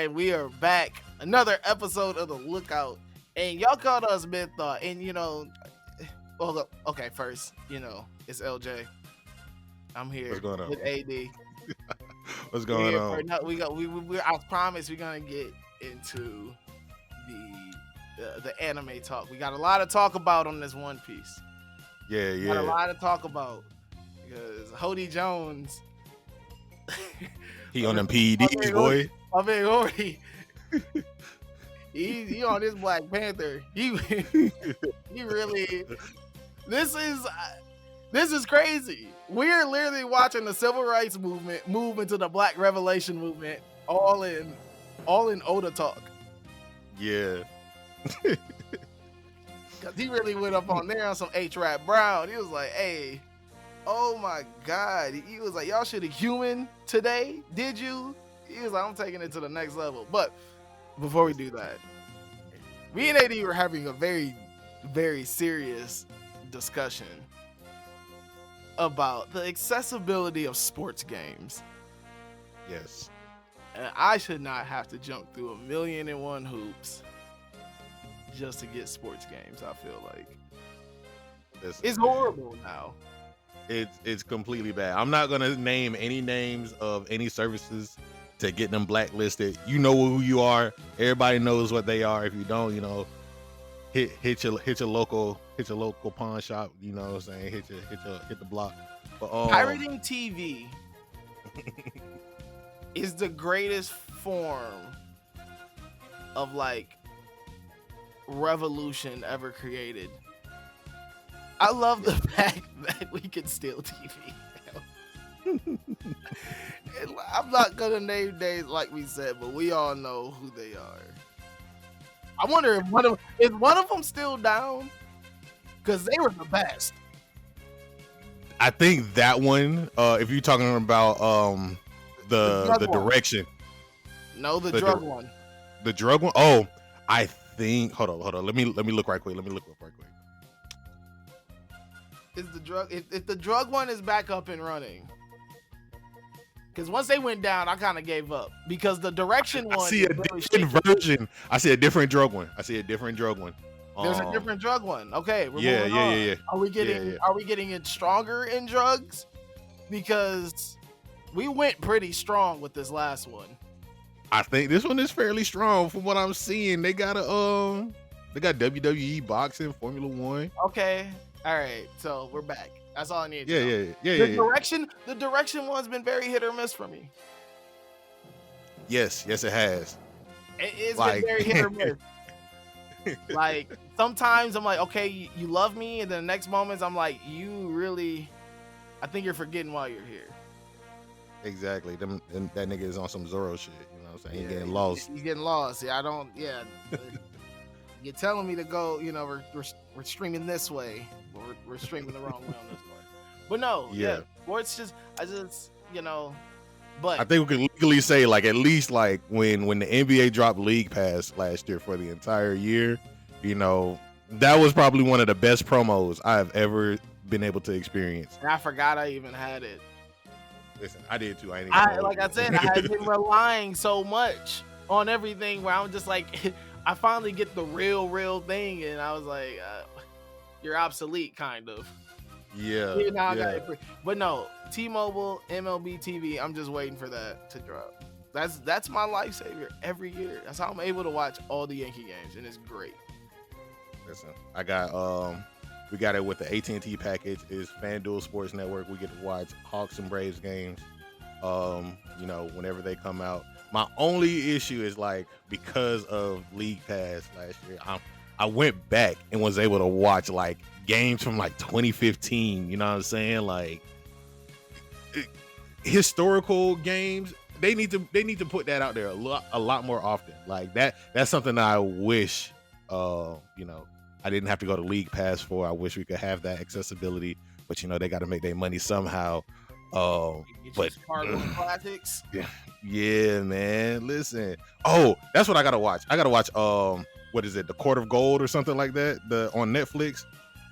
and we are back. Another episode of The Lookout. And y'all called us mid thought. And well, okay, first, it's LJ. I'm here What's going on? with AD. What's going on? I promise we're gonna get into the anime talk. We got a lot to talk about on this One Piece. Yeah. Got a lot to talk about because Hody Jones. He on them PEDs, boy. I mean, Hody. He on this Black Panther. He really. This is crazy. We're literally watching the civil rights movement move into the Black Revelation movement, all in Oda talk. Yeah. Cause he really went up on there on some H-Rap Brown. He was like, "Hey, oh my God!" He was like, "Y'all should have human today, did you?" He was like, "I'm taking it to the next level." But before we do that, me and AD were having a very, very serious discussion about the accessibility of sports games. Yes. And I should not have to jump through 1,000,001 hoops just to get sports games. I feel like it's horrible now. It's completely bad. I'm not gonna name any names of any services to get them blacklisted. You know who you are. Everybody knows what they are. If you don't, hit your local pawn shop. You know what I'm saying? Hit the block. But pirating TV is the greatest form of revolution ever created. I love the fact that we can steal TV. I'm not gonna name names like we said, but we all know who they are. I wonder if one of them still down? Because they were the best. I think that one, if you're talking about the direction. No, the drug one. The drug one? Oh, I think. Hold on. Let me look right quick. Is the drug if the drug one is back up and running? Because once they went down, I kind of gave up because the direction one. I see a different version. I see a different drug one. There's a different drug one. Okay. Yeah. Are we getting it stronger in drugs? Because we went pretty strong with this last one. I think this one is fairly strong from what I'm seeing. They got WWE boxing, Formula One. Okay. All right. So we're back. That's all I need. Yeah. The direction one's been very hit or miss for me. Yes, it has. It's been very hit or miss. Like sometimes I'm like, okay, you love me, and then the next moments I'm like, I think you're forgetting why you're here. Exactly. That nigga is on some Zorro shit. You know what I'm saying? He's getting lost. He's getting lost. Yeah, you're telling me to go. We're streaming this way. We're streaming the wrong way on this part. But no, sports but I think we can legally say at least when the NBA dropped League Pass last year for the entire year, that was probably one of the best promos I have ever been able to experience. And I forgot I even had it. Listen, I did too. I had been relying so much on everything where I'm just like, I finally get the real thing, and I was like, you're obsolete, kind of. Yeah. But no, T-Mobile, MLB TV, I'm just waiting for that to drop. That's my lifesaver every year. That's how I'm able to watch all the Yankee games, and it's great. Listen, we got it with the AT&T package. It's FanDuel Sports Network. We get to watch Hawks and Braves games, whenever they come out. My only issue is because of League Pass last year, I went back and was able to watch games from 2015. You know what I'm saying? Historical games. They need to put that out there a lot more often. That's something that I wish I didn't have to go to League Pass for. I wish we could have that accessibility, but they got to make their money somehow. But classics. Yeah, man. Listen. Oh, that's what I gotta watch. I gotta watch. What is it? The Court of Gold or something like that. On Netflix,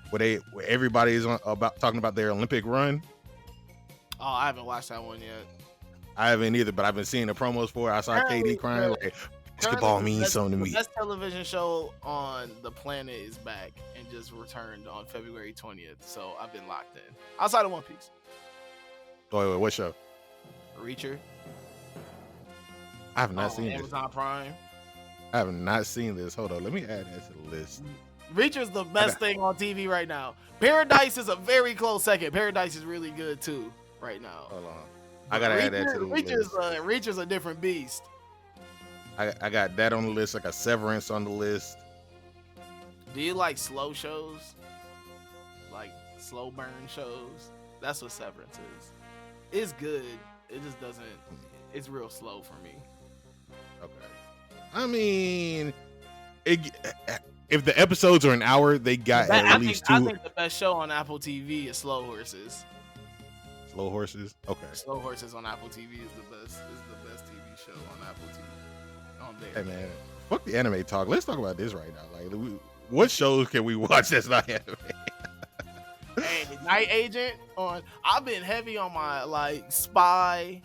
where everybody is talking about their Olympic run. Oh, I haven't watched that one yet. I haven't either, but I've been seeing the promos for it. I saw KD Currently, crying the like basketball means something to the me. best television show on the planet is back and just returned on February 20th. So I've been locked in. Outside of One Piece, Wait, what show? Reacher I have not on seen this. Amazon Prime. I have not seen this. Hold on, let me add that to the list. Reacher's the best thing on TV right now. Paradise is a very close second. Paradise is really good too right now. Hold on, I gotta add that to the list. Reacher's a different beast. I got that on the list. I got Severance on the list. Do you like slow shows? Like slow burn shows? That's what Severance is. It's good. It just doesn't. It's real slow for me. Okay. I mean, if the episodes are an hour, they got at least two. I think the best show on Apple TV is Slow Horses. Slow Horses. Okay. Slow Horses on Apple TV is the best. Is the best TV show on Apple TV. On there. Hey man, fuck the anime talk. Let's talk about this right now. Like, what shows can we watch that's not anime? Hey, Night Agent on. I've been heavy on my like spy.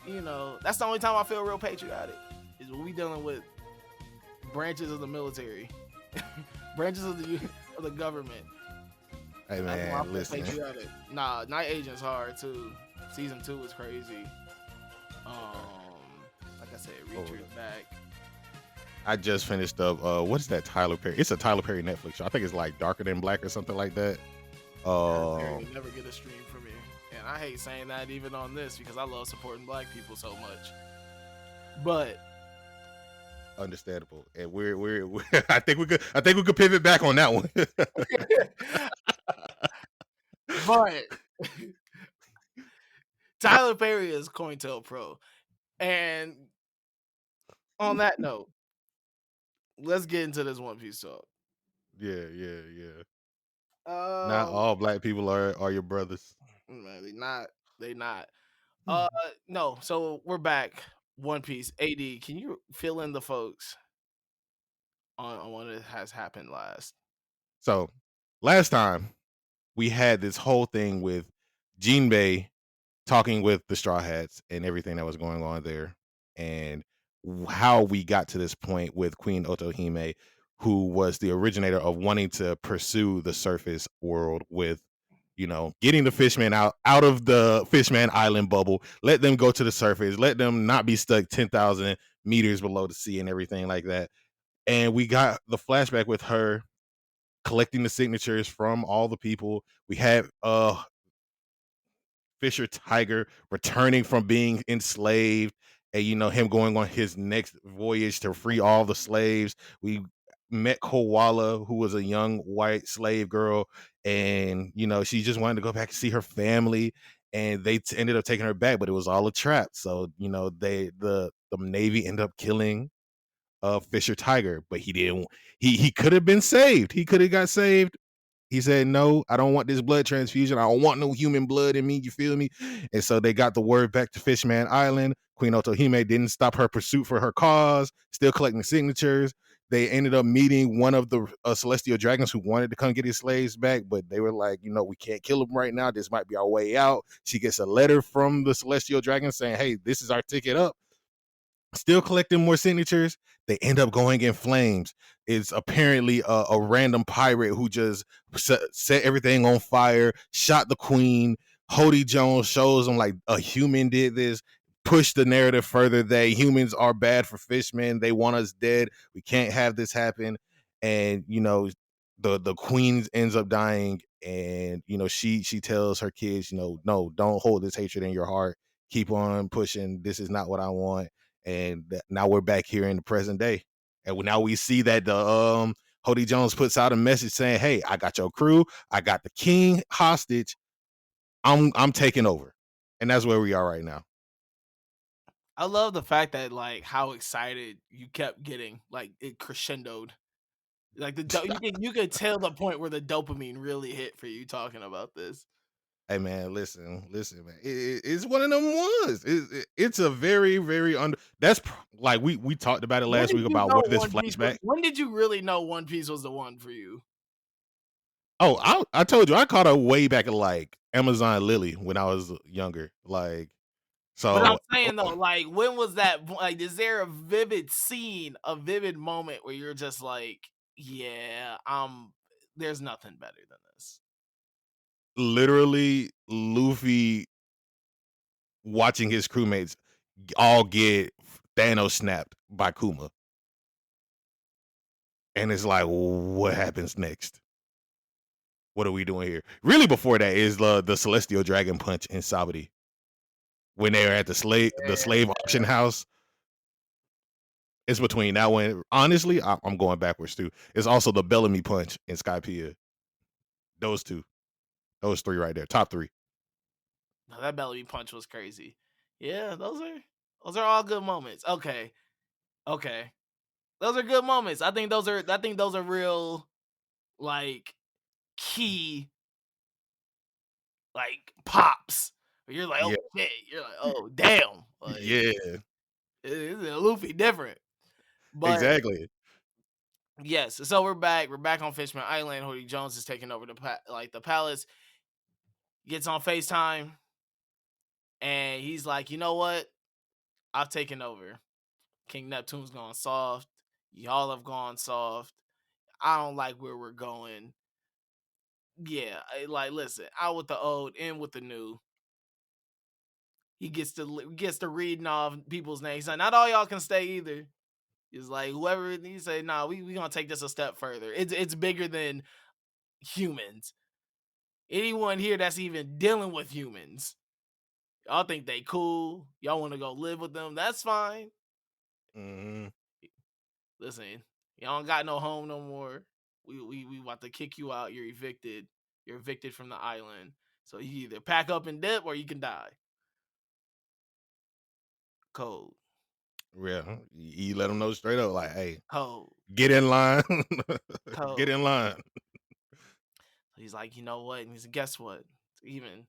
You know, that's the only time I feel real patriotic is when we dealing with branches of the military, branches of the government. Hey man, listen. Patriotic. Nah, Night Agent's hard too. Season 2 was crazy. Like I said, Reacher's back. I just finished up. What is that Tyler Perry? It's a Tyler Perry Netflix show. I think it's like Darker Than Black or something like that. Perry never get a stream from me, and I hate saying that even on this because I love supporting Black people so much. But understandable, and we're I think we could pivot back on that one. But Tyler Perry is COINTELPRO, and on that note, let's get into this One Piece talk. Yeah. Not all Black people are your brothers. They not. No. So we're back. One Piece. AD, can you fill in the folks on what has happened last? So last time we had this whole thing with Jinbei talking with the Straw Hats and everything that was going on there, and how we got to this point with Queen Otohime, who was the originator of wanting to pursue the surface world with, getting the Fishman out of the Fishman Island bubble, let them go to the surface, let them not be stuck 10,000 meters below the sea and everything like that. And we got the flashback with her collecting the signatures from all the people. We had Fisher Tiger returning from being enslaved, and him going on his next voyage to free all the slaves. We met Koala, who was a young white slave girl, and she just wanted to go back and see her family, and they ended up taking her back, but it was all a trap. So the Navy ended up killing Fisher Tiger, but he didn't. He could have been saved. He could have got saved. He said, no, I don't want this blood transfusion. I don't want no human blood in me. You feel me? And so they got the word back to Fishman Island. Queen Otohime didn't stop her pursuit for her cause, still collecting signatures. They ended up meeting one of the celestial dragons who wanted to come get his slaves back, but they were like, we can't kill them right now. This might be our way out. She gets a letter from the celestial dragon saying, hey, this is our ticket up. Still collecting more signatures. They end up going in flames. It's apparently a random pirate who just set everything on fire, shot the queen. Hody Jones shows them like a human did this, push the narrative further that humans are bad for fishmen. They want us dead. We can't have this happen. And the queen ends up dying, and she tells her kids, no, don't hold this hatred in your heart. Keep on pushing. This is not what I want. And now we're back here in the present day, and now we see that the Hody Jones puts out a message saying, hey, I got your crew, I got the king hostage, I'm taking over. And that's where we are right now. I love the fact that like how excited you kept getting, like it crescendoed, like you could tell the point where the dopamine really hit for you talking about this. Hey man, listen, man. It's one of them ones. It's a very, very That's like we talked about it last week about what this flashback. When did you really know One Piece was the one for you? Oh, I told you I caught her way back at like Amazon Lily when I was younger. Like But I'm So saying though, like, when was that? Like, is there a vivid scene, a vivid moment where you're just like, yeah, there's nothing better than this. literally, Luffy watching his crewmates all get Thanos snapped by Kuma, and it's like, what happens next? What are we doing here? Really, before that is the Celestial Dragon punch in Sabaody when they were at the slave auction house. It's between that one. Honestly, I'm going backwards too. It's also the Bellamy punch in Skypiea. Those two, those three right there, top three. No, that Bellamy punch was crazy. Yeah, those are all good moments. Okay, okay, those are good moments. I think those are real, like, key, like, pops. Where you're like, oh Yeah, shit. You're like, oh damn. Like, yeah, it's a Luffy different. But exactly. yes, so we're back. We're back on Fishman Island. Hoodie Jones is taking over the palace. Gets on FaceTime and he's like, you know what? I've taken over. King Neptune's gone soft. Y'all have gone soft. I don't like where we're going. Yeah, like, listen, out with the old, in with the new. He gets to reading off people's names. So not all y'all can stay either. It's like whoever he say, nah, we gonna take this a step further. It's bigger than humans. Anyone here that's even dealing with humans, y'all think they cool. Y'all want to go live with them. That's fine. Hmm. Listen, y'all don't got no home no more. We about to kick you out. You're evicted. You're evicted from the island. So you either pack up and dip or you can die. Cold. Yeah, you let them know straight up, like, hey, Cold. get in line, get Cold. in line. He's like, you know what? And he's like, guess what? Even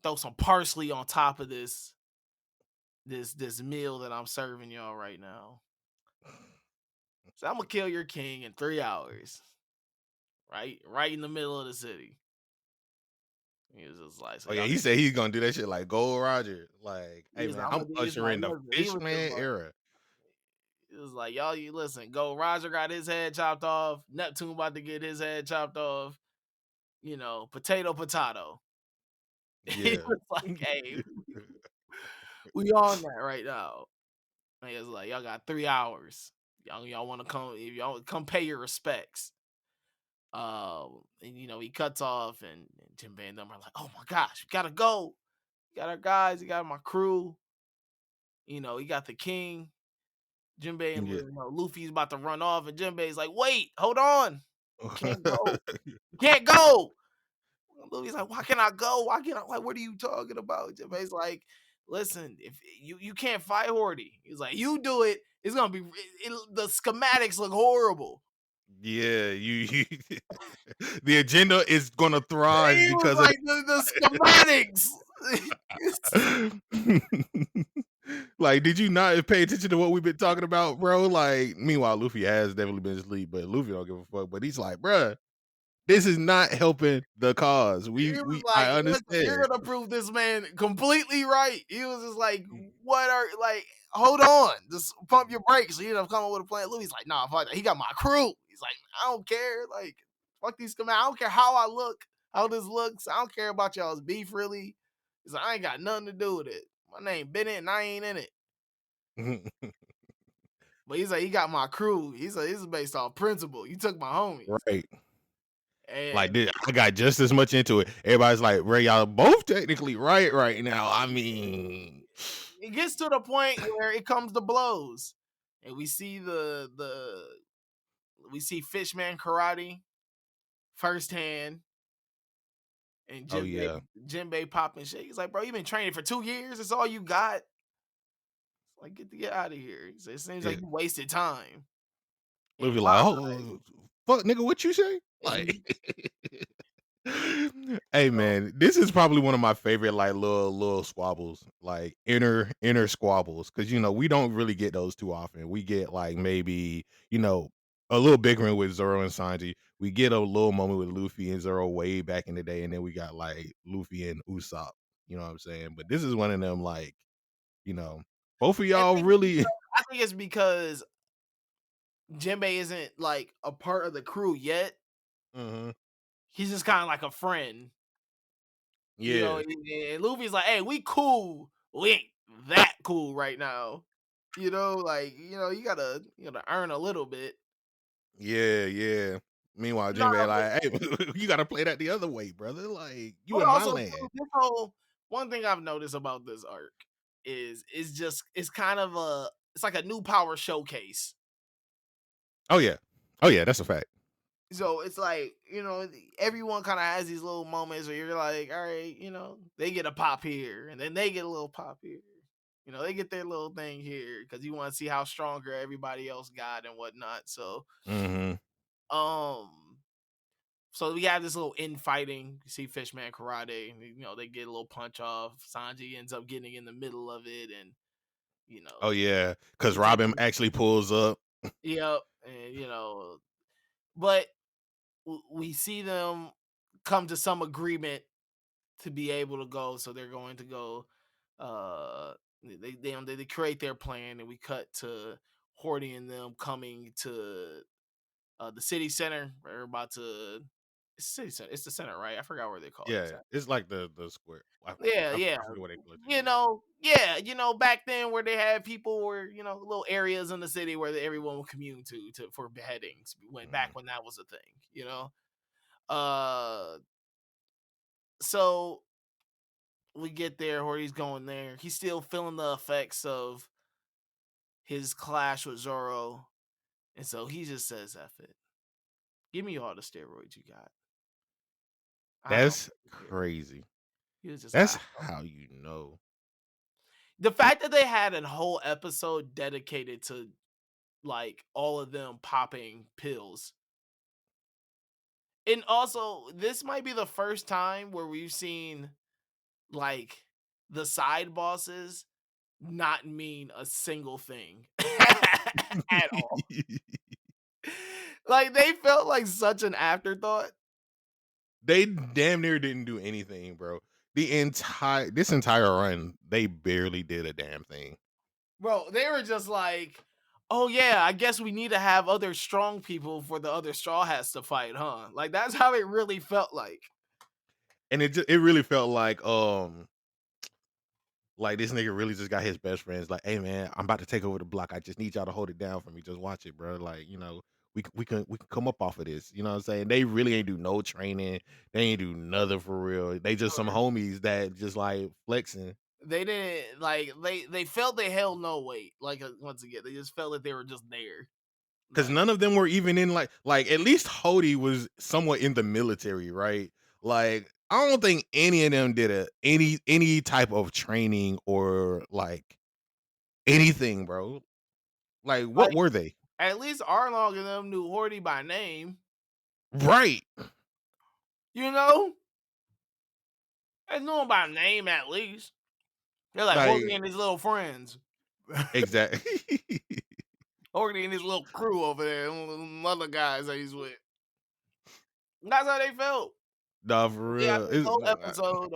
throw some parsley on top of this meal that I'm serving y'all right now. So I'm gonna kill your king in 3 hours. Right in the middle of the city. He was just like, so Oh yeah, y'all he said he's gonna do that shit like Gold Roger. Like, he hey was man, I'm I'm gonna do he's like, ushering the listen, he was just Fishman like era. it was like, y'all, you listen, go Roger got his head chopped off, Neptune about to get his head chopped off, potato. He Yeah. was like, hey, we on that right now. And he was like, y'all got 3 hours. Y'all want to come? If y'all come pay your respects. And he cuts off, and Jinbei and them are like, oh my gosh, we gotta go. We got our guys, we got my crew. We got the king. Jinbei and Yeah. Luffy's about to run off, and Jinbei's like, wait, hold on, you can't go, you can't go. Luffy's like, why can't I go? Why can't I? Like, what are you talking about? Jinbei's like, listen, if you can't fight Horty, he's like, you do it. It's gonna be the schematics look horrible. Yeah, you the agenda is gonna thrive He was because of like the schematics. like, did you not pay attention to what we've been talking about, bro? Like, meanwhile, Luffy has definitely been asleep, but Luffy don't give a fuck. But he's like, bruh, this is not helping the cause. He We was we like, I listen, you're understand. gonna prove this man completely right. He was just like, what are like, hold on, just pump your brakes. He ended up coming with a plan. Louis like, nah, fuck that. He got my crew. He's like, I don't care. Like, fuck these schematics. I don't care how I look, how this looks. I don't care about y'all's beef, really. He's like, I ain't got nothing to do with it. My name been in it and I ain't in it. But he's like, he got my crew. He's like, this is based off principle. You took my homies. Right. Like, And dude, I got just as much into it. Everybody's like, bro, y'all both technically right now. I mean, it gets to the point where it comes to blows. And we see we see Fishman karate firsthand, and oh yeah. Jinbei popping shit. He's like, bro, you been training for 2 years. It's all you got. It's like, get out of here. He said, it seems Yeah. like you wasted time. And Luffy why? like, oh fuck nigga, what you say? Like hey man, this is probably one of my favorite like little squabbles, like inner squabbles. Cause we don't really get those too often. We get like maybe, a little bickering with Zoro and Sanji. We get a little moment with Luffy and Zoro way back in the day, and then we got like Luffy and Usopp. You know what I'm saying? But this is one of them like You know, both of I y'all think it's really. because, I think it's because Jinbei isn't like a part of the crew yet. Mhm. He's just kind of like a friend, you know. Yeah, And Luffy's like, "Hey, we cool. We ain't that cool right now." You know, like you gotta earn a little bit. yeah, yeah. Meanwhile, Nah, Jinbei but, like, "Hey, you gotta play that the other way, brother. Like, you but in my also too, land." this whole one thing I've noticed about this arc is just it's kind of it's like a new power showcase. Oh yeah, oh yeah, that's a fact. So it's like, everyone kind of has these little moments where you're like, all right, they get a pop here and then they get a little pop here. They get their little thing here because you want to see how stronger everybody else got and whatnot. So, Mhm. um, so we have this little infighting. You see Fishman karate, and, they get a little punch off. Sanji ends up getting in the middle of it, and Oh yeah, because he takes, Robin actually pulls up. yep, and but we see them come to some agreement to be able to go. So they're going to go. Uh, they create their plan, and we cut to Horty and them coming to the city center. We're about to. It's city center. It's the center, right? I forgot where they call it Yeah, exactly. it's like the square. Yeah, yeah. I forget what they call it too. Yeah. Yeah, back then where they had people where, little areas in the city where everyone would commune to for beheadings. Went back Mhm. when that was a thing. Uh so we get there, Horty's going there. He's still feeling the effects of his clash with Zoro. And so he just says, F it. Give me all the steroids you got. I don't That's care. crazy. He was just like, That's how you know. the fact that they had a whole episode dedicated to like all of them popping pills. And also, this might be the first time where we've seen like the side bosses not mean a single thing at all. Like they felt like such an afterthought. They damn near didn't do anything, bro. This entire run, they barely did a damn thing. Bro, they were just like, "Oh yeah, I guess we need to have other strong people for the other straw hats to fight, huh?" Like that's how it really felt like. And it really felt like this nigga really just got his best friends like, "Hey man, I'm about to take over the block. I just need y'all to hold it down for me. Just watch it, bro. Like, we can come up off of this. You know what I'm saying? They really ain't do no training. They ain't do nothing for real. They just some homies that just like flexing. They didn't like they felt they held no weight. Like once again, they just felt that they were just there. Because Like none of them were even in like at least Hody was somewhat in the military, right? Like I don't think any of them did any type of training or like anything, bro. Like what like were they? at least Arlong and them knew Horty by name. Right. You know, they knew him by name at least. They're like Horty Like and his little friends. exactly. Horty and his little crew over there, and them other guys that he's with. That's how they felt. Nah, for We have real. this whole episode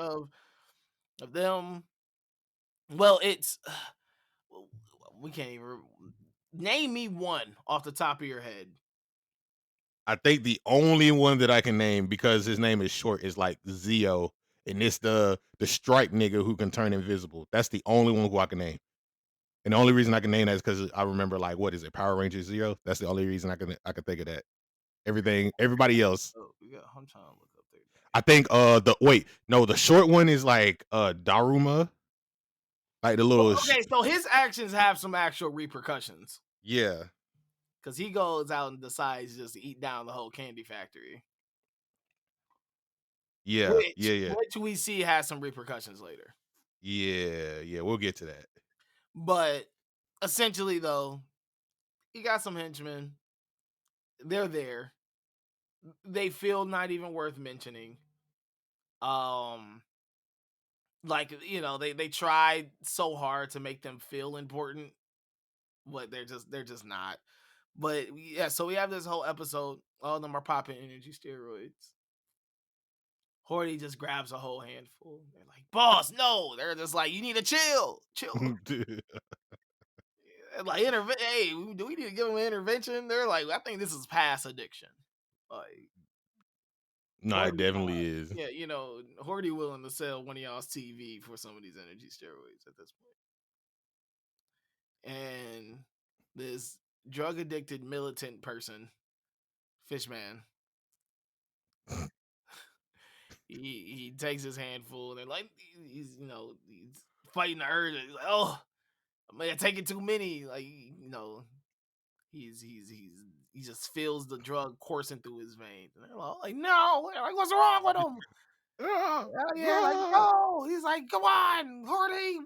of them. Well, it's we can't even name me one off the top of your head. I think the only one that I can name because his name is short is like Zio, and it's the stripe nigga who can turn invisible. That's the only one who I can name. And the only reason I can name that is because I remember like what is it, Power Rangers Zero? That's the only reason I can think of that. Everybody else. Oh, yeah, I'm trying to look up their I name. think the short one is like Daruma. Like the Well, little okay, so his actions have some actual repercussions yeah. because he goes out and decides just to eat down the whole candy factory, Yeah. which Yeah, yeah. which we see has some repercussions later. Yeah, yeah, we'll get to that. But essentially, though, he got some henchmen. They're there. They feel not even worth mentioning. Um, like they tried so hard to make them feel important, but they're just not. But yeah, so we have this whole episode. All of them are popping energy steroids. Horty just grabs a whole handful. They're like, boss, no. They're just like, you need to chill. Chill. Like, hey, do we need to give him an intervention? They're like, I think this is past addiction. Like, No, it Horty, definitely is. yeah, Horty willing to sell one of y'all's TV for some of these energy steroids at this point. And this drug addicted militant person, Fishman, he takes his handful and they're like, he's fighting the urge. He's like, oh, I'm gonna take it too many. Like, he just feels the drug coursing through his veins. And they're like, no, like, what's wrong with him? Yeah, like, no. He's like, come on, Horty.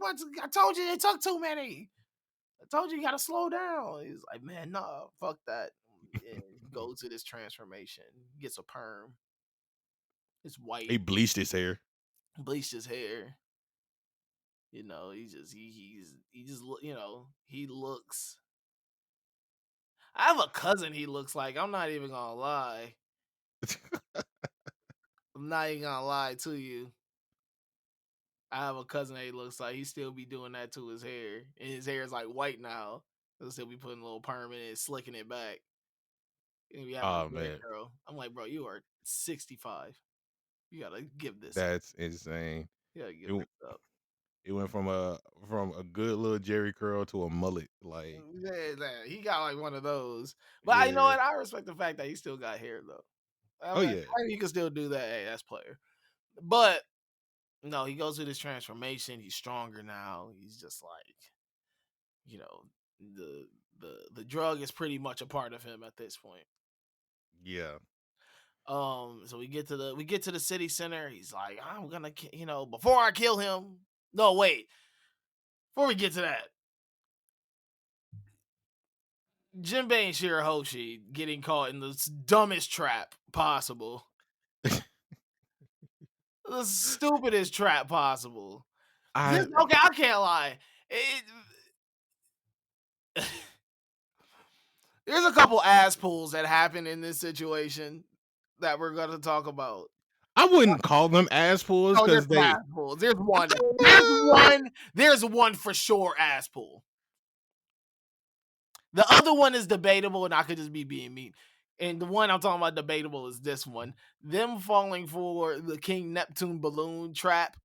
I told you it took too many. I told you gotta slow down. He's like, man, nah, fuck that. And goes to this transformation, gets a perm. It's white. He bleached his hair. Bleached his hair. He looks. I have a cousin he looks like. I'm not even gonna lie. I'm not even gonna lie to you. I have a cousin that he looks like. He still be doing that to his hair. And his hair is like white now. He'll still be putting a little perm in it, slicking it back. And be having a Man, girl. I'm like, bro, you are 65. You gotta give this up. that's insane. You gotta give this up. It went from a good little Jerry curl to a mullet. Like, Yeah, he got like one of those. But I know yeah. what? I respect the fact that he still got hair though. I mean, Yeah. he can still do that. Hey, that's player. But no, he goes through this transformation. He's stronger now. He's just like, the drug is pretty much a part of him at this point. Yeah. So we get to the city center. He's like, I'm gonna, before I kill him. No, wait. Before we get to that, Jinbei and Shirahoshi getting caught in the dumbest trap possible. The stupidest trap possible. Okay, I can't lie. There's a couple ass pulls that happen in this situation that we're going to talk about. I wouldn't call them ass pulls because ass pulls. There's one. There's one for sure ass pull. The other one is debatable, and I could just be being mean. And the one I'm talking about debatable is this one. Them falling for the King Neptune balloon trap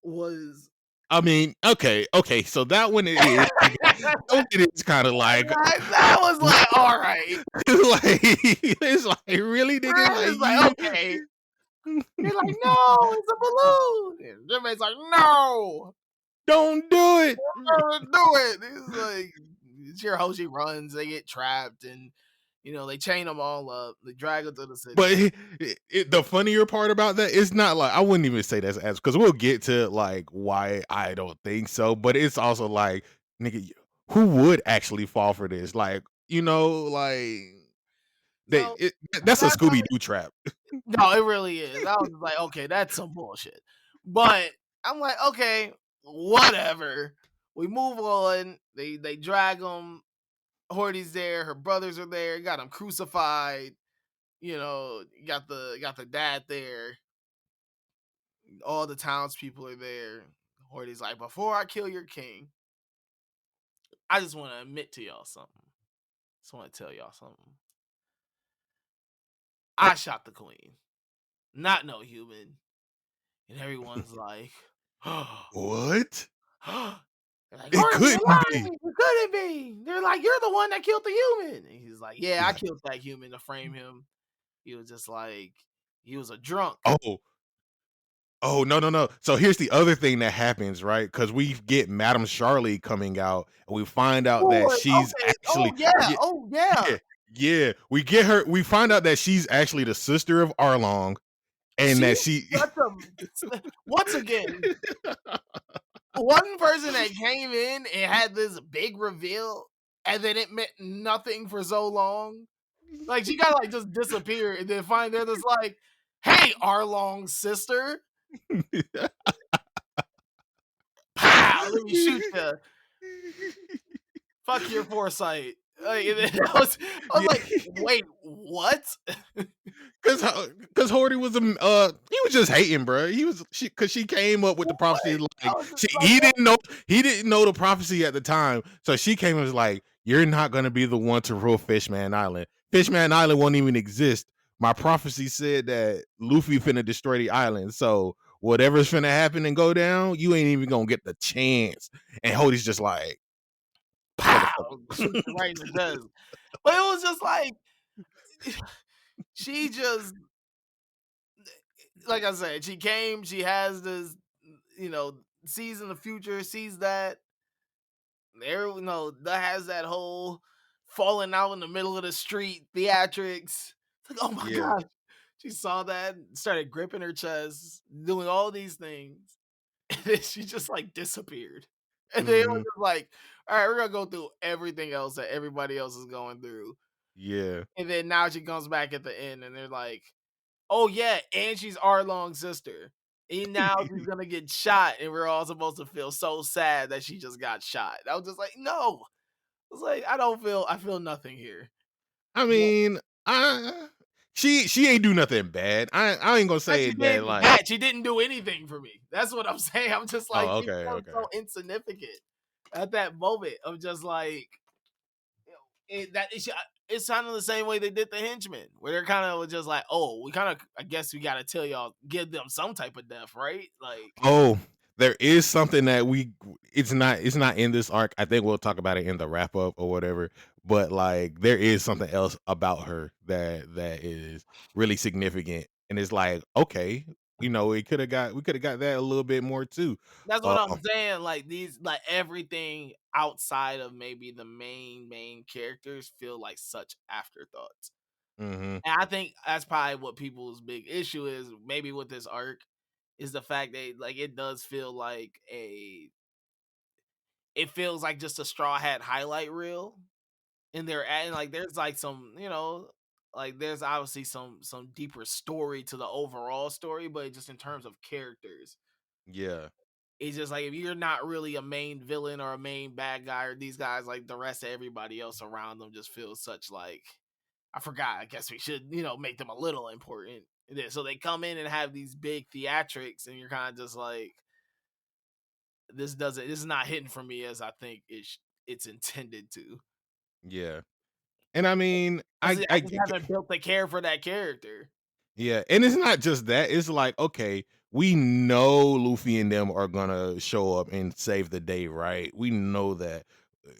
was. I mean, okay. So that one is it is kind of like that was like, all right. It's like, really, nigga? It's like, okay. They're like, no, it's a balloon. And Jimmy's like, no, don't do it. Don't do it. It's like Shirahoshi runs, they get trapped, and they chain them all up. They drag them to the city. But the funnier part about that is not like, I wouldn't even say that's ass, because we'll get to like why I don't think so. But it's also like, nigga, who would actually fall for this? Like, that's a Scooby-Doo trap. No, it really is. I was like, okay, that's some bullshit. But I'm like, okay, whatever. We move on. They drag him. Horty's there. Her brothers are there. Got him crucified. Got the dad there. All the townspeople are there. Horty's like, before I kill your king, I just want to admit to y'all something. Just want to tell y'all something. I shot the queen. Not no human. And everyone's like, what? Like, it couldn't be. It couldn't be. They're like, you're the one that killed the human. And he's like, yeah, I killed that human to frame him. He was just like, he was a drunk. Oh, no. So here's the other thing that happens, right? Because we get Madame Charlie coming out, and we find out that she's actually. Yeah. We get her. We find out that she's actually the sister of Arlong, and that she. Once again, one person that came in and had this big reveal, and then it meant nothing for so long. Like, she gotta just disappear, and then find they're just like, hey, Arlong's sister. Pow! Let me shoot you. Fuck your foresight. Like, and then I was Yeah, like, wait, what? cause Horty was he was just hating, bro. Cause she came up with the What? prophecy I like was just she like, he didn't know the prophecy at the time, so she came and was like, "You're not gonna be the one to rule Fishman Island. Fishman Island won't even exist. My prophecy said that Luffy finna destroy the island, so whatever's finna happen and go down, you ain't even gonna get the chance." And Hody's just like, pow, shoots "Motherfucker." it right in the chest. But it was just like she just like I said, she came, she has this, sees in the future, sees that there, that has that whole falling out in the middle of the street theatrics. It's like, oh my Yeah. god, she saw that, started gripping her chest, doing all these things, and then she just like disappeared. And they were Hmm. just like, all right, we're gonna go through everything else that everybody else is going through. Yeah. And then now she comes back at the end and they're like, oh yeah, and she's Arlong's sister. And now she's gonna get shot, and we're all supposed to feel so sad that she just got shot. I was just like, no. I was like, I feel nothing here. I But mean, I she ain't do nothing bad. I ain't gonna that say she that did like, bad. She didn't do anything for me. That's what I'm saying. I'm just like, oh, she okay, felt okay. so insignificant at that moment of just like, it sounded the same way they did the henchmen, where they're kind of just like, oh, we kind of, I guess we got to tell y'all, give them some type of death, right? Like, Oh, there is something that it's not in this arc. I think we'll talk about it in the wrap up or whatever. But like there is something else about her that is really significant. And it's like, okay, we could have got that a little bit more too. that's what Uh I'm saying. Like these, like everything outside of maybe the main characters feel like such afterthoughts. hmm And I think that's probably what people's big issue is, maybe with this arc, is the fact that like it does feel like it feels like just a straw hat highlight reel, and they're adding like there's like some, like there's obviously some deeper story to the overall story, but just in terms of characters, Yeah. it's just like if you're not really a main villain or a main bad guy, or these guys, like the rest of everybody else around them just feels such like, I forgot. I guess we should, make them a little important. So they come in and have these big theatrics, and you're kind of just like, this is not hitting for me as I think it's intended to. Yeah. And I mean, I just haven't built the care for that character. yeah, and it's not just that. It's like, okay, we know Luffy and them are gonna show up and save the day, right? We know that. Uh,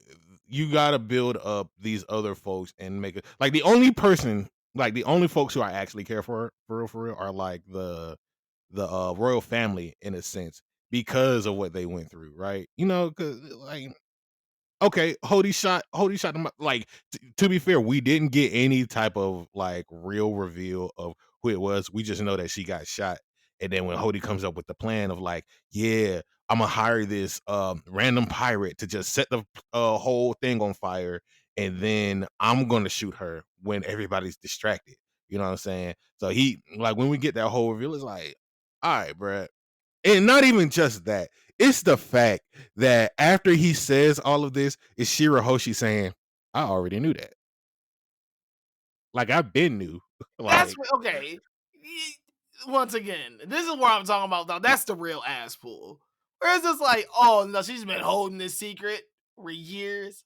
You gotta build up these other folks and make it like the only folks who I actually care for real, are like the royal family in a sense because of what they went through, right? Because like okay, Hody shot him. Like to be fair, we didn't get any type of like real reveal of who it was. We just know that she got shot. And then when Hody comes up with the plan of like, yeah, I'm gonna hire this random pirate to just set the whole thing on fire, and then I'm gonna shoot her when everybody's distracted. You know what I'm saying? So he like when we get that whole reveal, it's like, all right, bruh, and not even just that. It's the fact that after he says all of this, is Shirahoshi saying, I already knew that. Like I've been knew. Like, Okay. Once again, this is where I'm talking about. Now, that's the real ass pull. Whereas it's like, oh no, she's been holding this secret for years.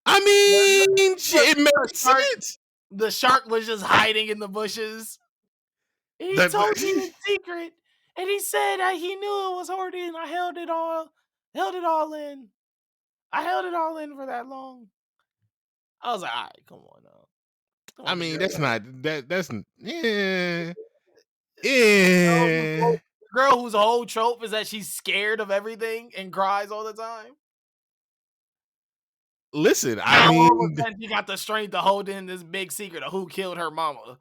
I The, mean, it the makes shark, sense. the shark was just hiding in the bushes. And he That told me in secret, and he said that he knew it was Horty, and I held it all in. I held it all in for that long. I was like, all right, come on now, come I on, mean, girl. that's not that's yeah. The Yeah. girl whose whole trope is that she's scared of everything and cries all the time. Listen, I Now all of mean, a sudden she got the strength to hold in this big secret of who killed her mama.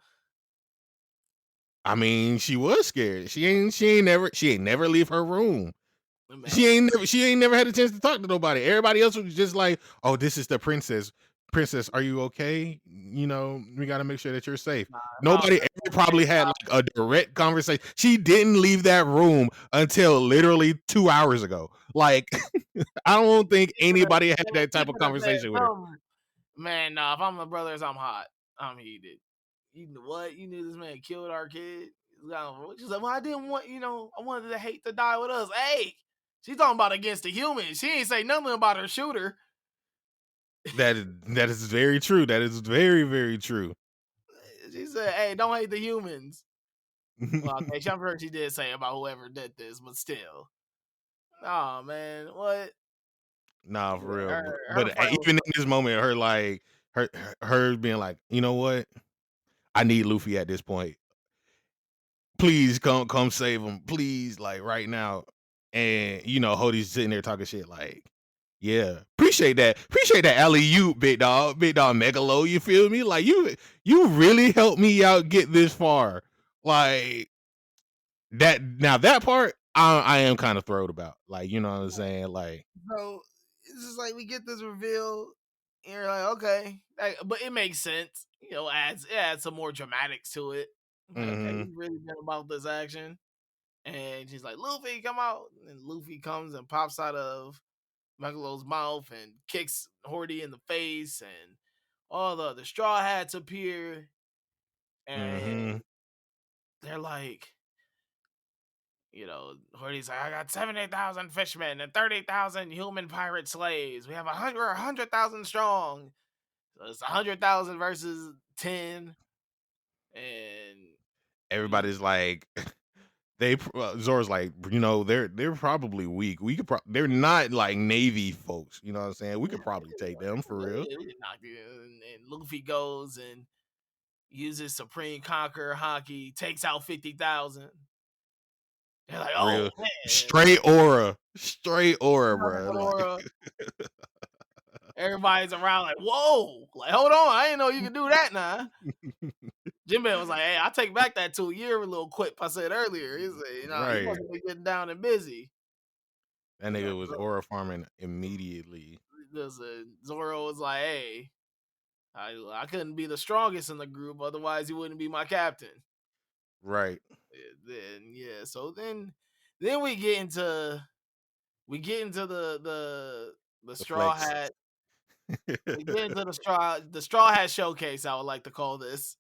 she was scared. She ain't never leave her room. She Man, ain't never she ain't never had a chance to talk to nobody. Everybody else was just like, "Oh, this is the princess. Princess, are you okay? We got to make sure that you're safe." if I was Nobody ever probably had like a direct conversation. She didn't leave that room until literally 2 hours ago. Like I don't think she anybody had that she type of could have said conversation with her. something. Man, nah, if I'm a brothers, I'm hot. I'm heated. You know what? You knew this man killed our kid. She's like, well, I didn't want, I wanted to hate to die with us. Hey, she's talking about against the humans. She ain't say nothing about her shooter. That is very true. That is very, very true. She said, hey, don't hate the humans. Well, okay, I'm sure she did say about whoever did this, but still. Oh man, what? Nah, for real. Her, But her fight was even in this moment, her like her being like, you know what? I need Luffy at this point. Please come save him, please, like right now. And Hody's sitting there talking shit like, yeah, appreciate that alley you big dog Megalo. You feel me? Like you really helped me out get this far. Like that. Now that part, I am kind of thrilled about. Like you know what I'm saying? Like, so it's just like we get this reveal, and you're like, okay, but it makes sense. It adds some more dramatics to it. Okay, mm-hmm, he's really been about this action, and she's like, Luffy, come out, and Luffy comes and pops out of Megalo's mouth and kicks Hordy in the face, and all the straw hats appear, and mm-hmm. they're like, Horty's like, I got 70,000 fishmen and 30,000 human pirate slaves. We have 100,000 strong. So it's 100,000 versus 10. And he's Everybody's like, Zora's like, they're probably weak. They're not like Navy folks. You know what I'm saying? We could probably take them for real. we can knock it. And Luffy goes and uses Supreme Conqueror Hockey, takes out 50,000. They're like, oh, Real man. straight aura, bro. Like, Everybody's around like, whoa. Like, hold on. I didn't know you could do that now. Jimmy was like, hey, I take back that 2 year little quip I said earlier. He's like, he right. must be getting down and busy. That nigga was aura farming immediately. Zoro was like, hey, I couldn't be the strongest in the group, otherwise he wouldn't be my captain. Right. Then so then we get into the The straw flex. hat. We get into the straw hat showcase, I would like to call this.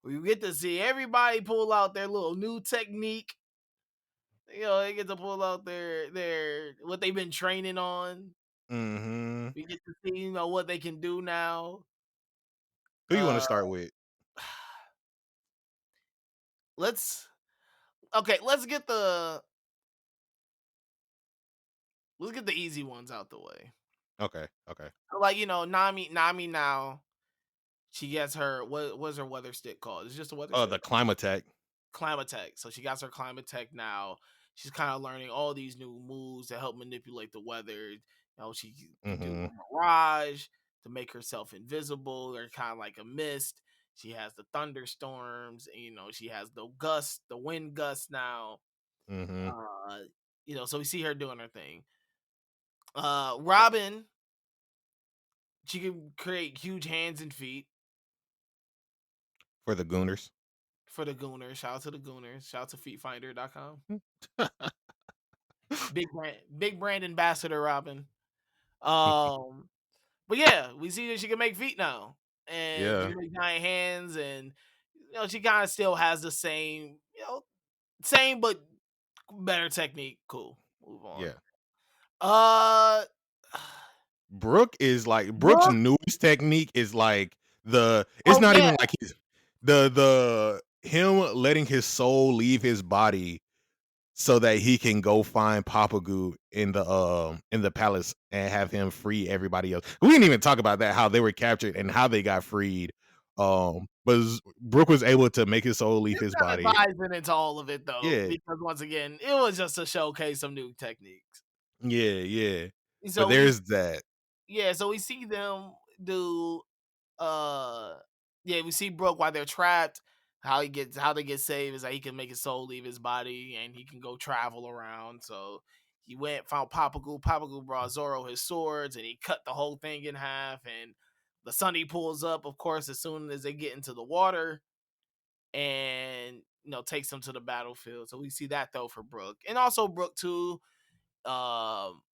We get to see everybody pull out their little new technique. They get to pull out their what they've been training on. Mm-hmm. We get to see, what they can do now. Who you want to Uh start with? let's let's get the easy ones out the way. Okay. Okay. Like, Nami now, she gets her what's her weather stick called? It's just a weather Oh, stick? the Climatech. Climatech. So she got her Climatech now. She's kind of learning all these new moves to help manipulate the weather. She can do Mm-hmm. a mirage to make herself invisible or kind of like a mist. She has the thunderstorms. And, she has the wind gusts now. Mm-hmm. So we see her doing her thing. Robin, she can create huge hands and feet For the Gooners. for the Gooners. Shout out to the Gooners. Shout out to feetfinder.com. Big brand ambassador Robin. Um, but yeah, we see that she can make feet now, and she Yeah. can make giant hands, and she kind of still has the same, same but better technique. Cool. Move on. Yeah. Uh, Brooke's Brooke. newest technique is like it's Oh not yeah, even like the him letting his soul leave his body so that he can go find Papagu in the palace and have him free everybody else. We didn't even talk about that, how they were captured and how they got freed. But Brooke was able to make his soul leave it's his not body. advising into all of it though, Yeah, because once again, it was just to showcase some new techniques. yeah, yeah. But So there's that. so we see them do uh yeah, we see Brooke while they're trapped. How they get saved is that he can make his soul leave his body and he can go travel around. So he went, found Papagu. Papagu brought Zoro his swords and he cut the whole thing in half. And the Sunny pulls up, of course, as soon as they get into the water and takes them to the battlefield. So we see that though for Brooke. And also Brooke too.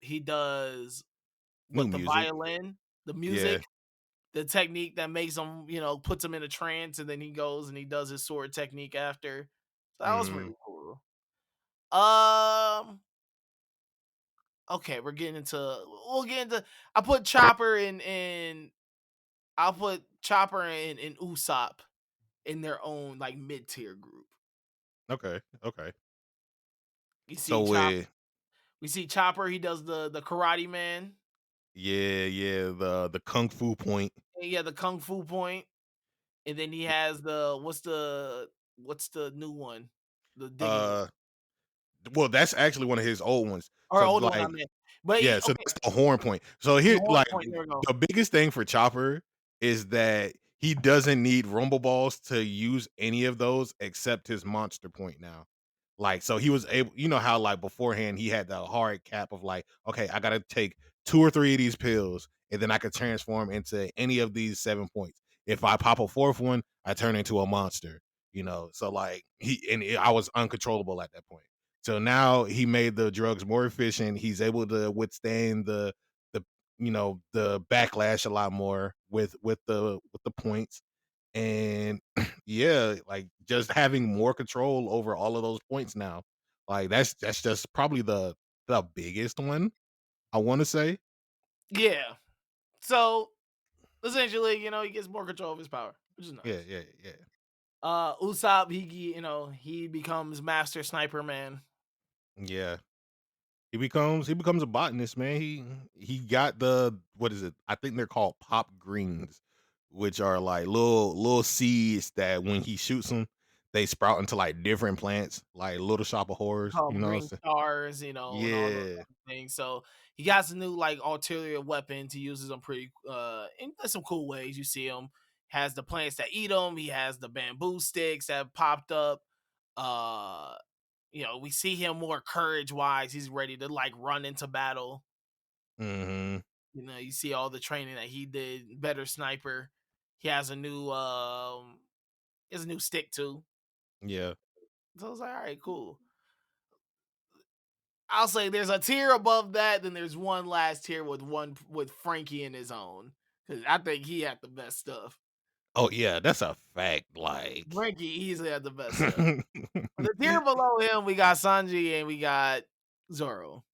He does New what the music. violin, the Yeah. music. the technique that makes him, puts him in a trance, and then he goes and he does his sword technique after. So that was Hmm. pretty cool. Um, okay, we'll get into I put Chopper in I'll put Chopper and Usopp in their own like mid tier group. Okay. Okay. You So see Chop with we see Chopper, he does the karate man. yeah, yeah, the kung fu point. And he had the kung fu point, and then he has the what's the new one? The digging one. Uh, well, that's actually one of his old ones. Or So older one I like, meant. But yeah, so okay, that's the horn point. So the here, horn like, point, there we go. the biggest thing for Chopper is that he doesn't need rumble balls to use any of those except his monster point now. Like, so he was able, you know how like beforehand he had the hard cap of like, okay, I gotta take 2 or 3 of these pills, and then I could transform into any of these 7 points. If I pop a fourth one, I turn into a monster. So like I was uncontrollable at that point. So now he made the drugs more efficient. He's able to withstand the the backlash a lot more with the points. And yeah, like just having more control over all of those points now. Like that's just probably the biggest one, I want to say. Yeah. So essentially, he gets more control of his power, which is Yeah, nice. yeah, yeah. Usopp, he becomes Master Sniper Man. Yeah. He becomes a botanist, man. He got the what is it? I think they're called pop greens, which are like little seeds that when he shoots them, they sprout into like different plants, like little shop of horrors. Call You 'em know what I'm green saying? stars, and all those Yeah. type of things. So he got some new like ulterior weapons. He uses them pretty in some cool ways. You see him has the plants that eat him. He has the bamboo sticks that popped up. Uh, we see him more courage wise. He's ready to like run into battle. Hmm. You see all the training that he did. Better sniper. He has a new stick too. Yeah. So I was like, all right, cool. I'll say there's a tier above that, then there's one last tier with Frankie in his own. Cause I think he had the best stuff. Oh yeah, that's a fact. Like Frankie easily had the best stuff. But the tier below him, we got Sanji and we got Zoro.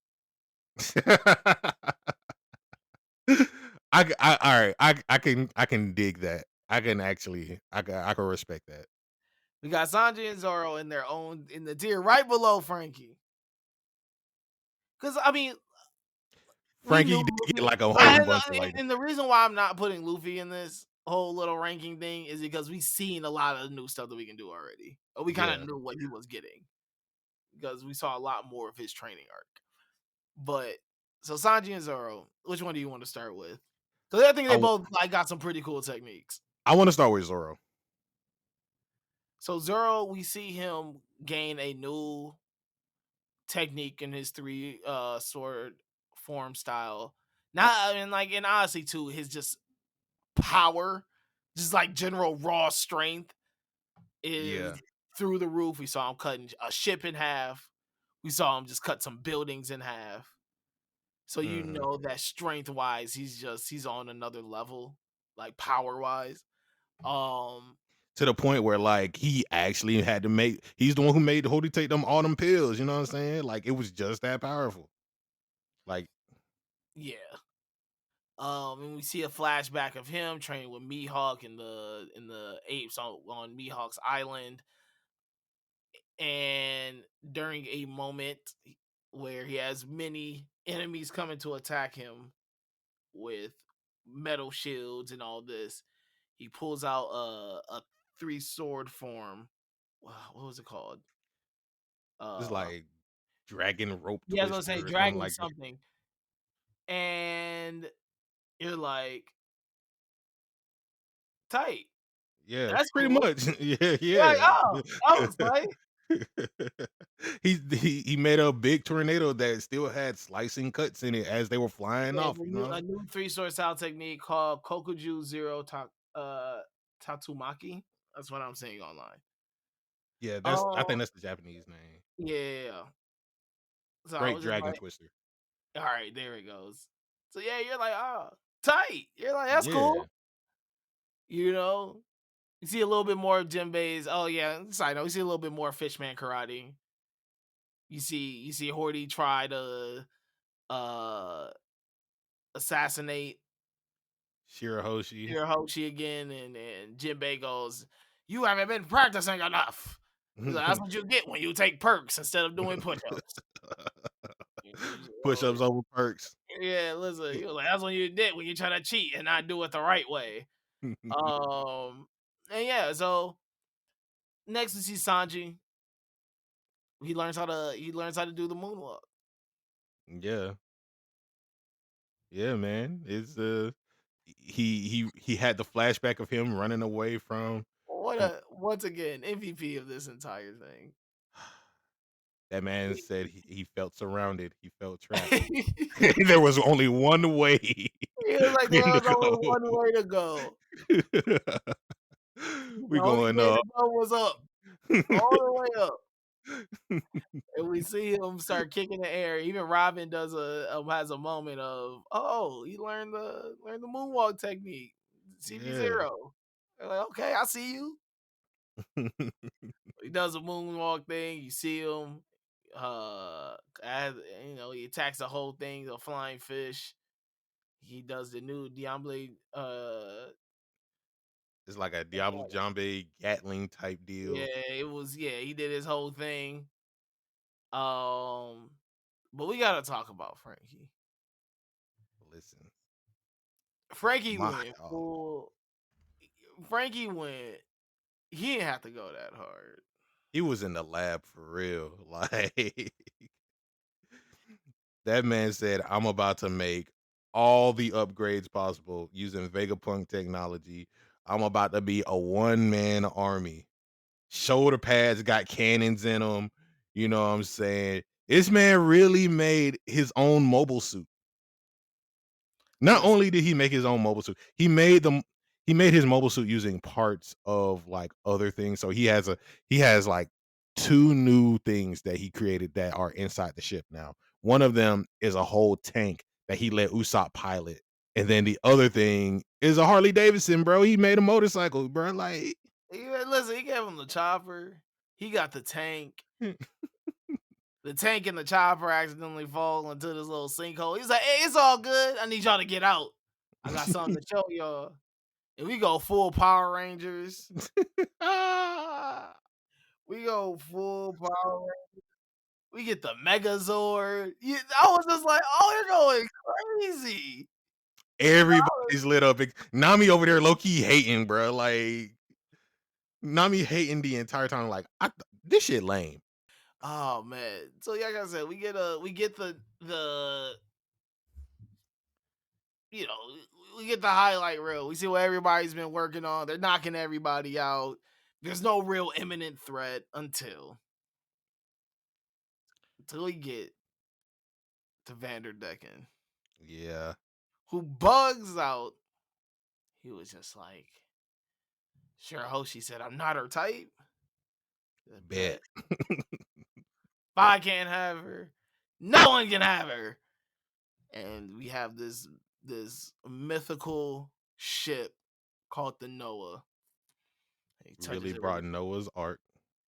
all right. I can dig that. I can respect that. We got Sanji and Zoro in their own in the tier right below Frankie. Cause I mean, we knew Frankie did get Luffy. like a whole And, bunch of like and the reason why I'm not putting Luffy in this whole little ranking thing is because we've seen a lot of new stuff that we can do already. Or we kind of yeah. knew what he was getting. Because we saw a lot more of his training arc. But so Sanji and Zoro, which one do you want to start with? Because I think I they w- both like got some pretty cool techniques. I want to start with Zoro. So Zoro, we see him gain a new technique in his three sword form style. Not I mean like and honestly too, his just power, just like general raw strength is Yeah. through the roof. We saw him cutting a ship in half. We saw him just cut some buildings in half. So Hmm. that strength wise, he's on another level, like power wise. Um, To the point where like he actually had to make. He's the one who made Hody take them all them pills. You know what I'm saying? Like it was just that powerful. Like yeah. And we see a flashback of him training with Mihawk in the apes on Mihawk's island, and during a moment where he has many enemies coming to attack him with metal shields and all this, he pulls out a three sword form. Wow, what was it called? it's Uh, like dragon rope yeah, I was gonna say twister or something dragon like that. something, and you're like tight. Yeah, That's pretty cool. much. Yeah, You're like, yeah. oh, that was tight. He made a big tornado that still had slicing cuts in it as they were flying Yeah, off. You know, a new three sword style technique called Kokuju Zero Tatsumaki. That's what I'm saying online. yeah. I Oh, think that's the Japanese name. yeah. So I Great was just Dragon like, Twister. all right, there it goes. So yeah, you're like, oh, tight. You're like, that's Yeah, cool. You know, you see a little bit more of Jinbei's. Oh yeah, side note. You see a little bit more Fishman karate. You see Horty try to uh assassinate Shirahoshi. Hirohoshi again, and Jinbei goes, "You haven't been practicing enough." He's like, "That's what you get when you take perks instead of doing push-ups." Push ups over perks. Yeah, listen, he was like, "That's what you did when you try to cheat and not do it the right way." Um, and yeah, so next we see Sanji. He learns how to do the moonwalk. Yeah. Yeah, man. He had the flashback of him running away What from a once again MVP of this entire thing. that man said he felt surrounded, he felt trapped. He There was only one way was like, for him "There's to only go. one way to go. The We only going way to up. go was up, all the way up." And we see him start kicking the air. Even Robin does has a moment of, "Oh, he learned the moonwalk technique, Yeah. CP0." They're like, "Okay, I see you." He does a moonwalk thing. You see him, as he attacks the whole thing, the flying fish. He does the new Diable, It's like a Diablo Jambe Gatling type yeah, deal. he did his whole thing. Um, but we gotta talk about Frankie. Listen, Frankie my went dog. full. Frankie went. He didn't have to go that hard. He was in the lab for real. Like that man said, I'm about to make all the upgrades possible using Vegapunk technology. I'm about to be a one-man army. Shoulder pads got cannons in them. You know what I'm saying? This man really made his own mobile suit. Not Listen, only did he make his own mobile suit, he made his mobile suit using parts of like other things. So he has like two new things that he created that are inside the ship now. One of them is a whole tank that he let Usopp pilot. And then the other thing is a Harley Davidson, bro. He made a motorcycle, bro. Like listen. He gave him the chopper. He got the tank. The tank and the chopper accidentally fall into this little sinkhole. He's like, "Hey, it's all good. I need y'all to get out. I got something to show y'all." And we go full Power Rangers. ah, We go full Power. We get the Megazord. I was just like, "Oh, you're going crazy." everybody's lit up. Nami over there low key hating, bro. Like Nami hating the entire time. Like this shit lame. Oh man. So yeah, like I said, we get the we get the highlight reel. We see what everybody's been working on. They're knocking everybody out. There's no real imminent threat until we get to Vanderdecken, Yeah, who bugs out. He was just like, "Sure, Hoshi said I'm not her type. I bet. bet if I can't have her, no one can have her." And we have this mythical ship called the Noah. He touches Really it with brought his Noah's Ark.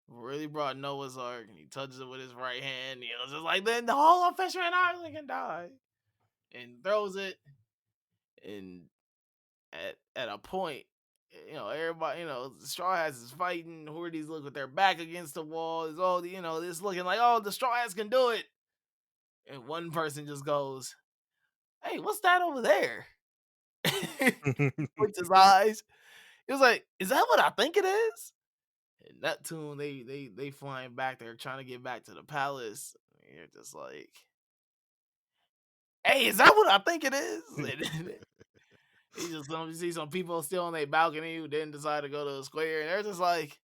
really brought Noah's Ark, and he touches it with his right hand. He was just like, "Then the whole of Fishman Island can die," and throws it. And at a point, everybody, the Straw Hats is fighting. Hordes look with their back against the wall. It's all this looking like, "Oh, the Straw Hats can do it." And one person just goes, "Hey, what's that over there?" Points his eyes. It was like, "Is that what I think it is?" And Neptune, they flying back. They're trying to get back to the palace. And you're just like, "Hey, is that what I think it is?" And he just you see some people still on their balcony who didn't decide to go to the square, and they're just like,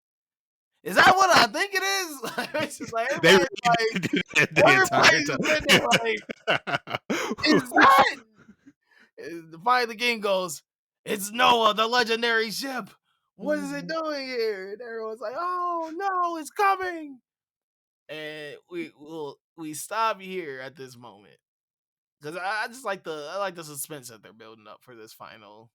"Is that what I think it is?" It's just like They really everybody's did do that the entire sitting there like, "Is time. that?" And finally, the king goes, "It's Noah, the legendary ship. What is it doing here?" And everyone's like, "Oh no, it's coming!" And we stop here at this moment because I just like the suspense that they're building up for this final.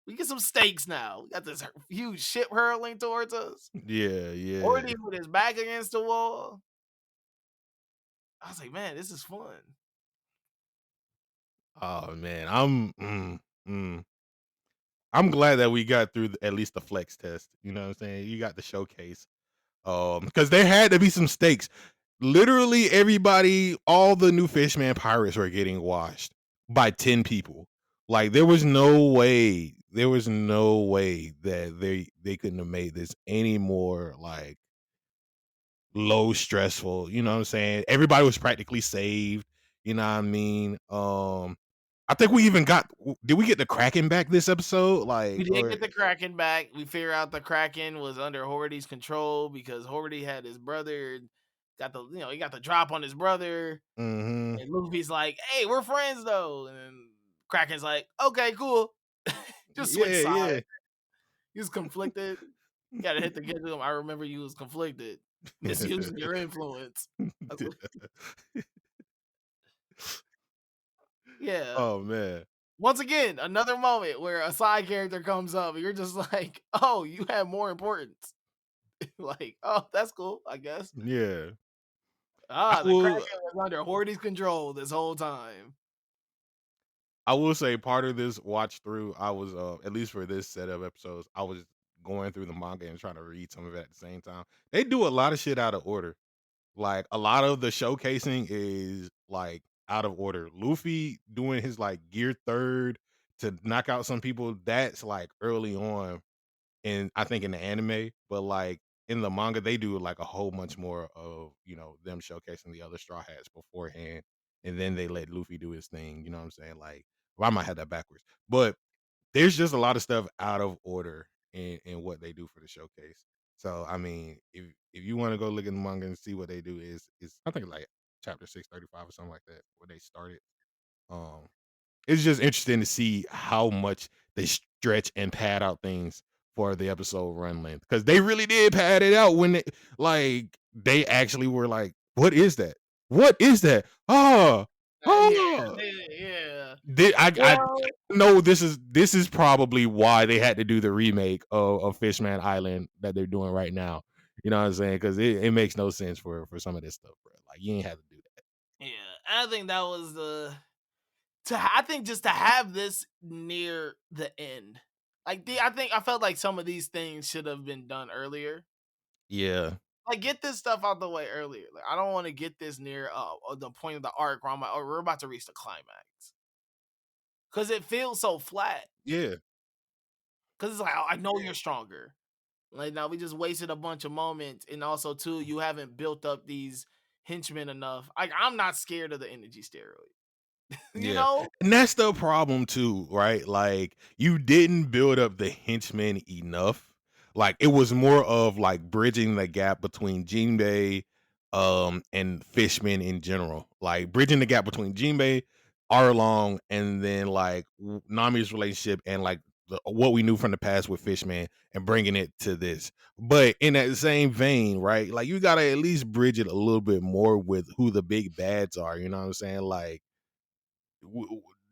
We get some stakes now. We got this huge ship hurling towards us. Yeah, yeah. Already with his back against the wall. I was like, man, this is fun. Oh man, mm. I'm glad that we got through at least the flex test. You know what I'm saying? You got the showcase. Because there had to be some stakes. Literally everybody, all the new Fishman pirates were getting washed by 10 people. Like there was no way that they couldn't have made this any more like low stressful. You know what I'm saying? Everybody was practically saved. You know what I mean? I think we even got. Did we get the Kraken back this episode? We Like, did or get the Kraken back. We figure out the Kraken was under Horty's control because Horty had his brother got the he got the drop on his brother. mm-hmm. And Luffy's like, hey, we're friends though. And then Kraken's like, okay, cool. Just switch Yeah, sides. yeah. He was conflicted. Gotta hit the get to him. I remember you was conflicted. Misusing your influence. I was like, yeah. Oh man. Once again, another moment where a side character comes up and you're just like, oh, you have more importance. Like, oh, that's cool, I guess. Yeah. I Ah, the will Kraken was under Horty's control this whole time. I will say part of this watch through, I was at least for this set of episodes, I was going through the manga and trying to read some of it at the same time. They do a lot of shit out of order. Like a lot of the showcasing is like out of order. Luffy doing his like gear third to knock out some people, that's like early on in I think in the anime, but like in the manga, they do like a whole bunch more of them showcasing the other Straw Hats beforehand, and then they let Luffy do his thing. You know what I'm saying? Like, well, I might have that backwards, but there's just a lot of stuff out of order in what they do for the showcase. So I mean, if you want to go look in the manga and see what they do, is I think like chapter 635 or something like that where they started. Um, it's just interesting to see how much they stretch and pad out things for the episode run length because they really did pad it out when they actually were like, "What is that? What is that? Oh, Yeah, oh." yeah. I Well, know this is probably why they had to do the remake of Fishman Island that they're doing right now. You know what I'm saying? Because it makes no sense for some of this stuff, bro. Like you ain't have to do that. yeah. I think that was I think just to have this near the end. I think I felt like some of these things should have been done earlier. Yeah, Like get this stuff out the way earlier. Like I don't want to get this near the point of the arc where I'm like, oh, we're about to reach the climax. Cause it feels so flat. yeah, Cause it's like, oh, I know you're stronger. Like now we just wasted a bunch of moments. And also too, you haven't built up these henchmen enough. Like I'm not scared of the energy steroid. You yeah. know? And that's the problem too, right? Like you didn't build up the henchmen enough. Like it was more of like bridging the gap between Jinbei and Fishman in general. Like bridging the gap between Jinbei, Arlong, and then like Nami's relationship and like what we knew from the past with Fishman and bringing it to this. But in that same vein, right? Like you got to at least bridge it a little bit more with who the big bads are, you know what I'm saying? Like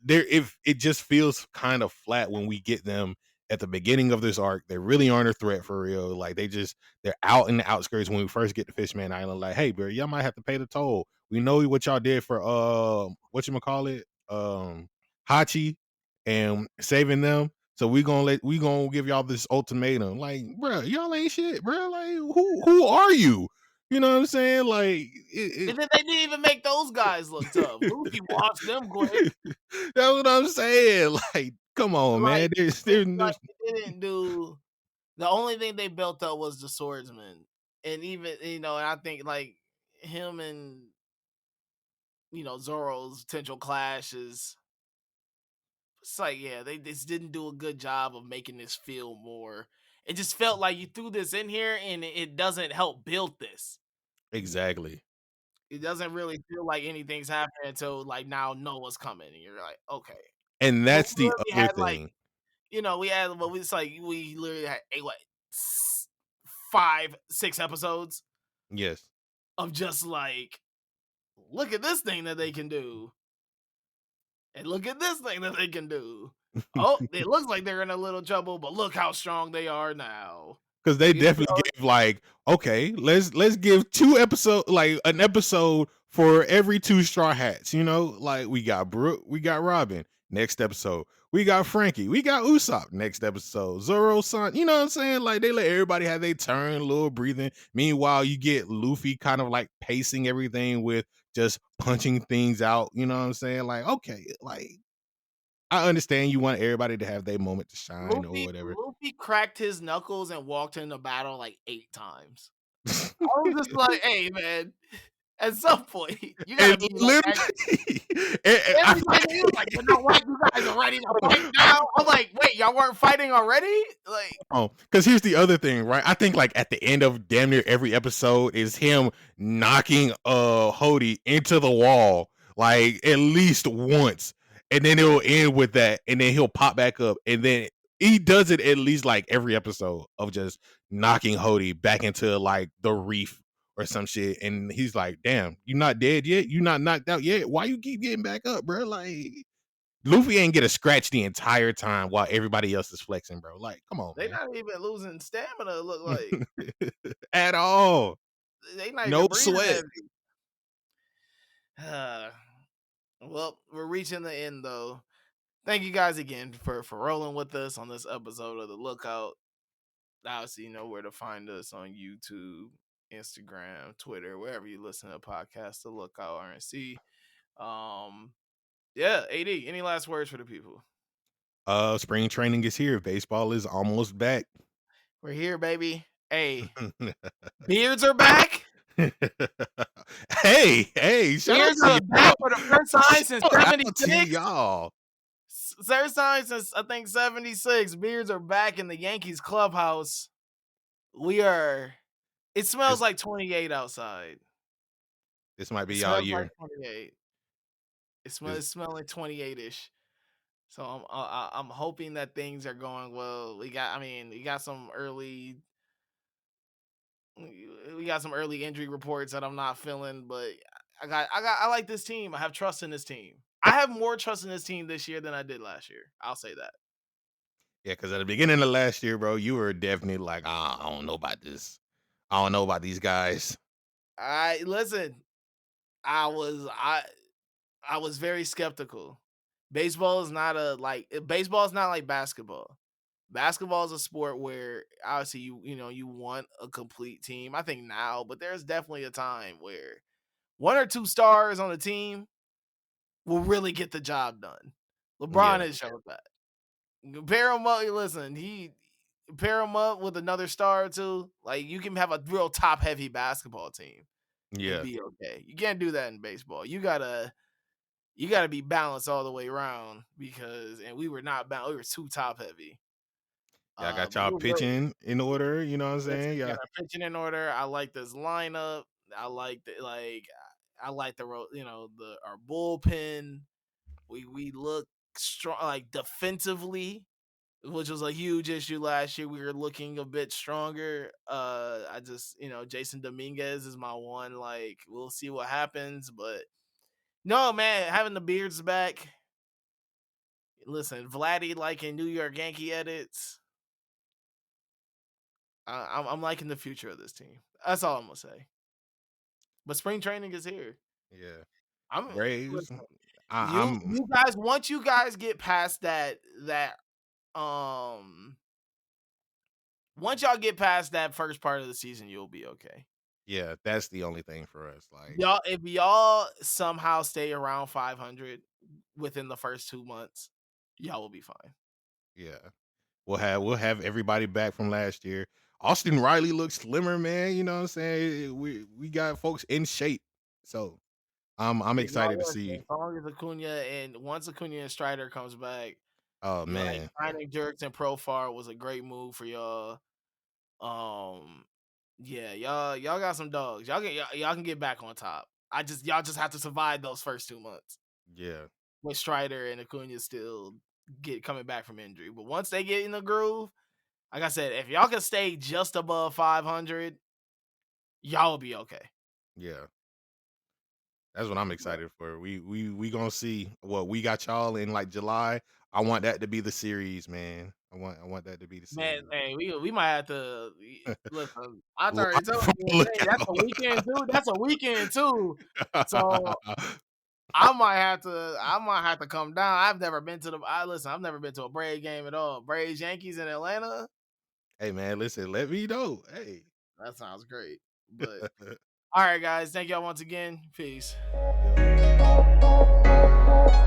there if it just feels kind of flat when we get them at the beginning of this arc. They really aren't a threat for real. Like they're out in the outskirts when we first get to Fishman Island. Like, hey, bro, y'all might have to pay the toll. We know what y'all did for what you call it, Hachi and saving them. So we gonna give y'all this ultimatum. Like, bro, y'all ain't shit, bro. Like, who are you? You know what I'm saying? Like, And then they didn't even make those guys look tough. Luffy watched them quick. That's what I'm saying. Like, come on, Like man. There's, it's there's, like there's they didn't do the only thing they built up was the swordsman. And even and I think like him and Zoro's potential clash is it's like, yeah, they just didn't do a good job of making this feel more. It just felt like you threw this in here and it doesn't help build this. exactly. It doesn't really feel like anything's happening until like now Noah's coming and you're like, okay. And But that's we the literally other had like, thing. we had well, it's like we literally had what 5, 6 episodes Yes. of just like, look at this thing that they can do. And look at this thing that they can do. Oh, it looks like they're in a little trouble, but look how strong they are now. Because they definitely gave like, okay, let's give an episode for every two straw hats. You know, like we got Brooke, we got Robin. Next episode, we got Frankie, we got Usopp. Next episode, Zoro San. You know what I'm saying? Like they let everybody have their turn, a little breathing. Meanwhile, you get Luffy kind of like pacing everything with just punching things out. You know what I'm saying? Like, okay, like I understand you want everybody to have their moment to shine or whatever. Luffy cracked his knuckles and walked into battle like 8 times. I was just like, "Hey, man, at some point, you And gotta be like that." literally, I Every time he was like, "You know what? You guys are ready to fight now." I'm like, "Wait, y'all weren't fighting already?" Like, oh, because here's the other thing, right? I think like at the end of damn near every episode is him knocking Hody into the wall like at least once, and then it'll end with that, and then he'll pop back up, and then he does it at least like every episode of just knocking Hody back into like the reef or some shit, and he's like, "Damn, you not dead yet? You not knocked out yet? Why you keep getting back up, bro?" Like Luffy ain't get a scratch the entire time while everybody else is flexing, bro. Like, come on, they not even losing stamina, it look like. man. At all. They not No even breathing sweat. heavy. Well, we're reaching the end, though. Thank you guys again for rolling with us on this episode of The Lookout. Obviously, you know where to find us on YouTube, Instagram, Twitter, wherever you listen to podcasts. The Lookout RNC. Yeah, AD. Any last words for the people? Spring training is here. Baseball is almost back. We're here, baby. Hey, beards are back. Hey, shout out Beards to are y'all. back for the first time since Shout out to 76. y'all. First time since I think 76. Beards are back in the Yankees clubhouse. We are. It smells This, like 28 outside. this might It be y'all smells like year. 28. This, It smells like 28 ish. So I'm hoping that things are going well. We got some early injury reports that I'm not feeling, but I like this team. I have trust in this team. I have more trust in this team this year than I did last year. I'll say that. yeah, because at the beginning of last year, bro, you were definitely like, I don't know about this. I don't know about these guys. I listen. I was I I was very skeptical. Baseball is not like basketball. Basketball is a sport where obviously you want a complete team. I think now, but there's definitely a time where one or two stars on the team will really get the job done. LeBron Yeah, has shown that. Pair him up. Listen, he pair him up with another star or two. Like you can have a real top heavy basketball team and yeah. be okay. You can't do that in baseball. You gotta be balanced all the way around and we were not balanced. We were too top heavy. Y'all got But y'all we're great. pitching in order, you know what I'm Listen, saying? we Yeah. got our pitching in order. I like this lineup. I like the our bullpen. We look strong, like defensively, which was a huge issue last year. We were looking a bit stronger. I just Jason Dominguez is my one. Like we'll see what happens, but no man, having the beards back. Listen, Vladdy like in New York Yankee edits. I'm liking the future of this team. That's all I'm gonna say. But spring training is here. Yeah. I'm Braves. listen, you I'm you guys once you guys get past that um once y'all get past that first part of the season, you'll be okay. yeah, that's the only thing for us. Like, Y'all if y'all somehow stay around 500 within the first 2 months, y'all will be fine. yeah. We'll have everybody back from last year. Austin Riley looks slimmer, man. You know what I'm saying? We got folks in shape. So I'm Yeah, excited to listen, see. as long as once Acuna and Strider comes back, Oh like man. signing Jerks and Profar was a great move for y'all. Um, yeah, y'all got some dogs. Y'all can get back on top. Y'all just have to survive those first 2 months Yeah. with Strider and Acuna still get coming back from injury. But once they get in the groove, like I said, if y'all can stay just above 500, y'all will be okay. Yeah. That's what I'm But excited for. We gonna see what we got y'all in like July. I want that to be the series, man. I want that to be the man, series. hey, we might have to listen. I Live already told on you, the hey, that's a weekend too. That's a weekend too. So lookout. I might have to come down. I've never been to the. I listen. I've never been to a Braves game at all. Braves Yankees in Atlanta. Hey man, listen, let me know. Hey. That sounds great. But all right, guys. Thank y'all once again. Peace.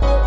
Yep.